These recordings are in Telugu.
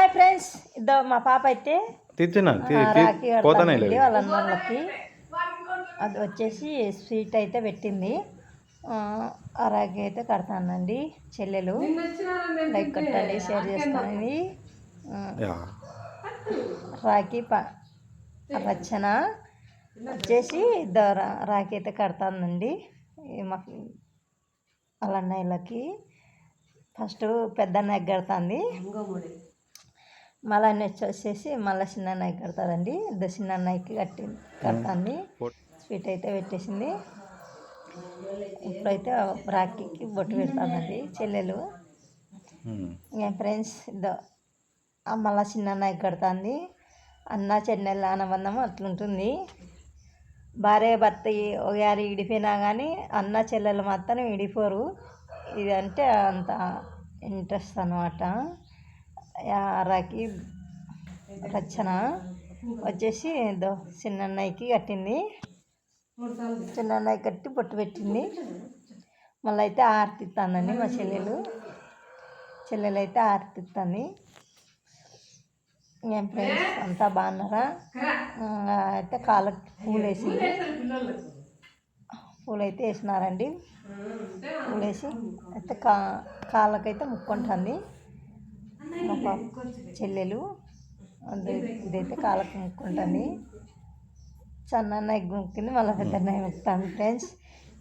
హాయ్ ఫ్రెండ్స్, మా పాప అయితే రాఖీ కడతానండి వాళ్ళ అన్నోళ్ళకి. అది వచ్చేసి స్వీట్ అయితే పెట్టింది. ఆ రాఖీ అయితే కడతానండి. చెల్లెలు లైక్ కట్టండి, షేర్ చేసుకోండి. రాఖీ రచన వచ్చేసి రాఖీ అయితే కడతానండి మాకు వాళ్ళ అన్నయ్యలకి. ఫస్ట్ పెద్దన్నయ్యకి కడుతుంది, మళ్ళీ వచ్చేసి మళ్ళీ చిన్న అన్నయ్యకి కడతాదండి. చిన్న అన్నయ్యకి కడుతుంది. స్వీట్ అయితే పెట్టేసింది. ఇప్పుడైతే రాఖీకి బొట్టు పెడతానండి చెల్లెలు. ఇంకా ఫ్రెండ్స్ మళ్ళీ చిన్న అన్నయ్యకి కడుతుంది. అన్న చెల్లెళ్ళ అనుబంధం అట్లుంటుంది. భార్య భర్త ఒకసారి విడిపోయినా కానీ అన్న చెల్లెలు మాత్రం విడిపోరు. ఇది అంటే అంత ఇంట్రెస్ట్ అన్నమాట. రాఖీ రచన వచ్చేసి చిన్న అన్నయ్యకి కట్టింది. చిన్న అన్నయ్య కట్టి బొట్టు పెట్టింది. మళ్ళీ అయితే ఆరతి ఇస్తుందండి మా చెల్లెలు అయితే ఆరతి ఇస్తుంది. ఏం ఫ్రెండ్స్ అంతా బాగున్నారా? అయితే కాళ్ళకి పూలు వేసింది. పూలు అయితే వేసినారండి. పూలు వేసి అయితే కాళ్ళకైతే ముక్కుంటుంది మా పాప చెల్లెలు. ఇదైతే కాళ్ళకి ముక్కుంటుంది. చిన్న ముక్కింది, మళ్ళీ పెద్ద ముక్కుతాను. ఫ్రెండ్స్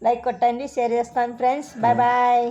లైక్ కొట్టండి, షేర్ చేస్తాను. Friends bye bye.